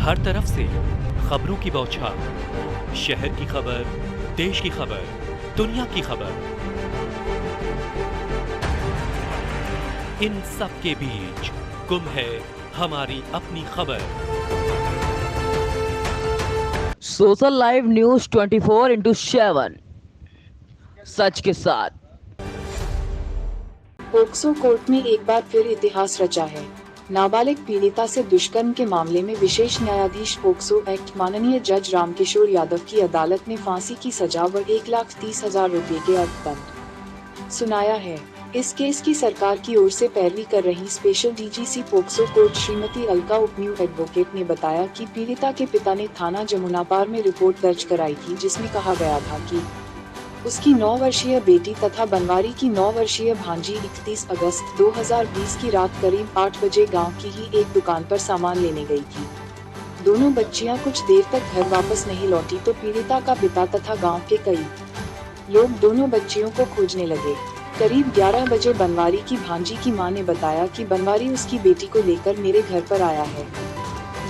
हर तरफ से खबरों की बौछार, शहर की खबर, देश की खबर, दुनिया की खबर। इन सब के बीच गुम है हमारी अपनी खबर। सोशल लाइव न्यूज 24/7 सच के साथ। पोक्सो कोर्ट में एक बार फिर इतिहास रचा है। नाबालिग पीड़िता से दुष्कर्म के मामले में विशेष न्यायाधीश पोक्सो एक्ट माननीय जज रामकिशोर यादव की अदालत ने फांसी की सजा व 1,30,000 रुपए के अर्थदंड सुनाया है। इस केस की सरकार की ओर से पैरवी कर रही special DGC POCSO court Shrimati Alka उपन्यू एडवोकेट ने बताया कि पीड़िता के पिता ने थाना जमुनापार में रिपोर्ट दर्ज कराई थी, जिसमें कहा गया था कि उसकी 9 वर्षीय बेटी तथा बनवारी की 9 वर्षीय भांजी 31 अगस्त 2020 की रात करीब 8 बजे गांव की ही एक दुकान पर सामान लेने गई थी। दोनों बच्चियां कुछ देर तक घर वापस नहीं लौटी तो पीड़िता का पिता तथा गांव के कई लोग दोनों बच्चियों को खोजने लगे। करीब 11 बजे बनवारी की भांजी की मां ने बताया कि बनवारी उसकी बेटी को लेकर मेरे घर पर आया है।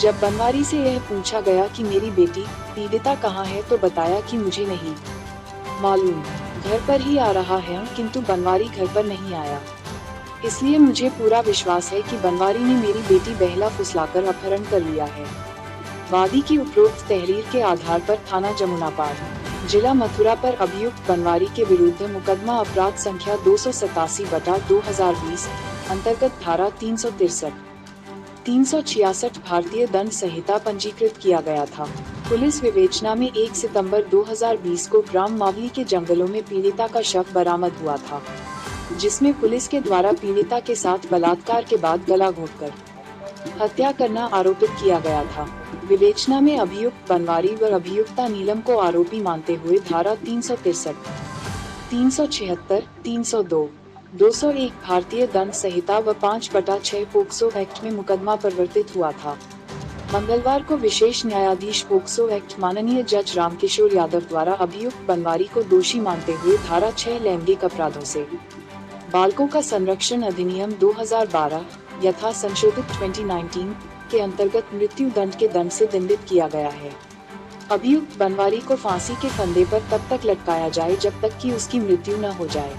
जब बनवारी से यह पूछा गया कि मेरी बेटी पीड़िता कहाँ है तो बताया कि मुझे नहीं मालूम, घर पर ही आ रहा है, किंतु बनवारी घर पर नहीं आया। इसलिए मुझे पूरा विश्वास है कि बनवारी ने मेरी बेटी बहला फुसलाकर अपहरण कर लिया है। वादी की उपरोक्त तहरीर के आधार पर थाना जमुनापार, जिला मथुरा पर अभियुक्त बनवारी के विरुद्ध मुकदमा अपराध संख्या 287/2020 अंतर्गत धारा 363, 366 भारतीय दंड संहिता पंजीकृत किया गया था। पुलिस विवेचना में 1 सितंबर 2020 को ग्राम मावली के जंगलों में पीड़िता का शव बरामद हुआ था, जिसमें पुलिस के द्वारा पीड़िता के साथ बलात्कार के बाद गला घोंटकर हत्या करना आरोपित किया गया था। विवेचना में अभियुक्त बनवारी व अभियुक्ता नीलम को आरोपी मानते हुए धारा 363, 376, 302, 201 भारतीय दंड संहिता व 5/6 पोक्सो एक्ट में मुकदमा प्रवर्तित हुआ था। मंगलवार को विशेष न्यायाधीश पोक्सो एक्ट माननीय जज रामकिशोर यादव द्वारा अभियुक्त बनवारी को दोषी मानते हुए धारा 6 लैंगिक अपराधों से बालकों का संरक्षण अधिनियम 2012 यथा संशोधित 2019 के अंतर्गत मृत्यु दंड के दंड से दंडित किया गया है। अभियुक्त बनवारी को फांसी के फंदे पर तब तक लटकाया जाए जब तक कि उसकी मृत्यु न हो जाए।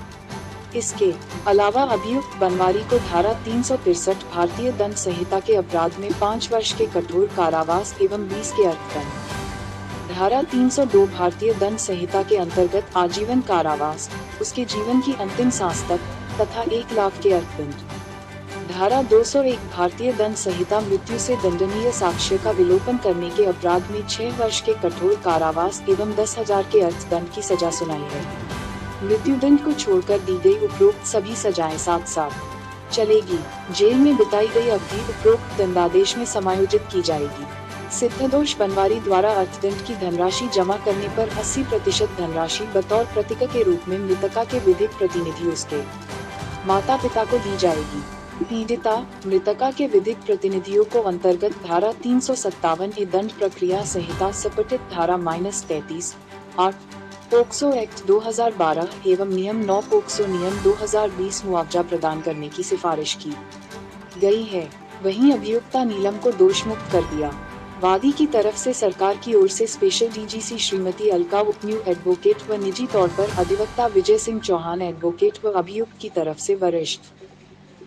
इसके अलावा अभियुक्त बनवारी को धारा 363 भारतीय दंड संहिता के अपराध में 5 वर्ष के कठोर कारावास एवं 20 के अर्थदंड, धारा 302 भारतीय दंड संहिता के अंतर्गत आजीवन कारावास उसके जीवन की अंतिम सांस तक तथा 1 लाख के अर्थदंड, धारा 201 भारतीय दंड संहिता मृत्यु से दंडनीय साक्ष्य का विलोपन करने के अपराध में 6 वर्ष के कठोर कारावास एवं 10,000 के अर्थदंड की सजा सुनाई है। मृत्युदंड को छोड़कर दी गई उपरोक्त सभी सजाएं साथ साथ चलेगी। जेल में बिताई गई अवधि उपरोक्त दंडादेश में समायोजित की जाएगी। सिद्धदोष बनवारी द्वारा अर्थदंड की धनराशि जमा करने पर 80% धनराशि बतौर प्रतिका के रूप में मृतका के विधिक प्रतिनिधि उसके माता पिता को दी जाएगी। पीड़िता मृतका के विधिक प्रतिनिधियों को अंतर्गत धारा 357 ए दंड प्रक्रिया संहिता सपटित धारा -33 8 पोक्सो एक्ट 2012 एवं नियम 9 पोक्सो नियम 2020 मुआवजा प्रदान करने की सिफारिश की गई है। वहीं अभियुक्ता नीलम को दोष मुक्त कर दिया। वादी की तरफ से सरकार की ओर से स्पेशल डीजीसी श्रीमती अलका उपन्यू एडवोकेट व निजी तौर पर अधिवक्ता विजय सिंह चौहान एडवोकेट व अभियुक्त की तरफ से वरिष्ठ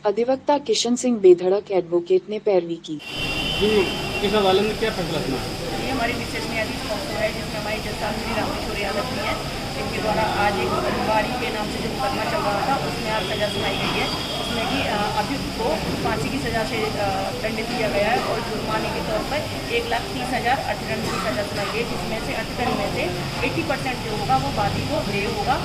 अधिवक्ता किशन सिंह बेधड़क एडवोकेट ने पैरवी की। इस हवाले में क्या फैसला सुना है? ये हमारी विशेष न्यायाधीश पोक्सो है, जिसमें हमारी जज श्री रामकिशोर यादव जी हैं, जिनके द्वारा आज एक बनवारी के नाम से जो मुकदमा चल रहा था उसमें आज सजा सुनाई गई है। उसमें कि अभियुक्त को फांसी की सजा से दंडित किया गया है और जुर्माने के तौर पर 1,30,000 अर्थदंड की सजा सुनाई गई, जिसमें से अर्थदंड में से 80% जो होगा वो वादी को देय होगा।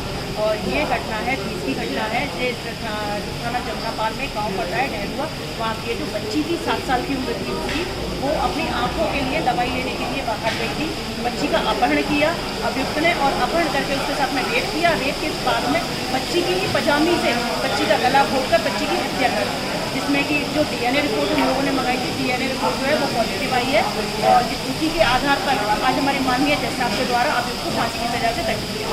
और ये घटना है 20 की घटना है, जो थाना जमुनापाल में गाँव पड़ता है डहरुआ, वहाँ की जो बच्ची की 7 साल की उम्र की थी, वो अपनी आंखों के लिए दवाई लेने के लिए बाहर गई थी। बच्ची का अपहरण किया अभियुक्त ने और अपहरण करके उसके साथ में रेप किया। रेप के बाद में बच्ची की पजामी से बच्ची का गला घोंटकर बच्ची की हत्या कर, जिसमें कि जो डीएनए रिपोर्ट हम लोगों ने मंगाई थी, डीएनए रिपोर्ट जो है वो पॉजिटिव आई है और उसी के आधार पर आज हमारे माननीय जज साहब के द्वारा अभियुक्त को फांसी की सजा से दंडित किया।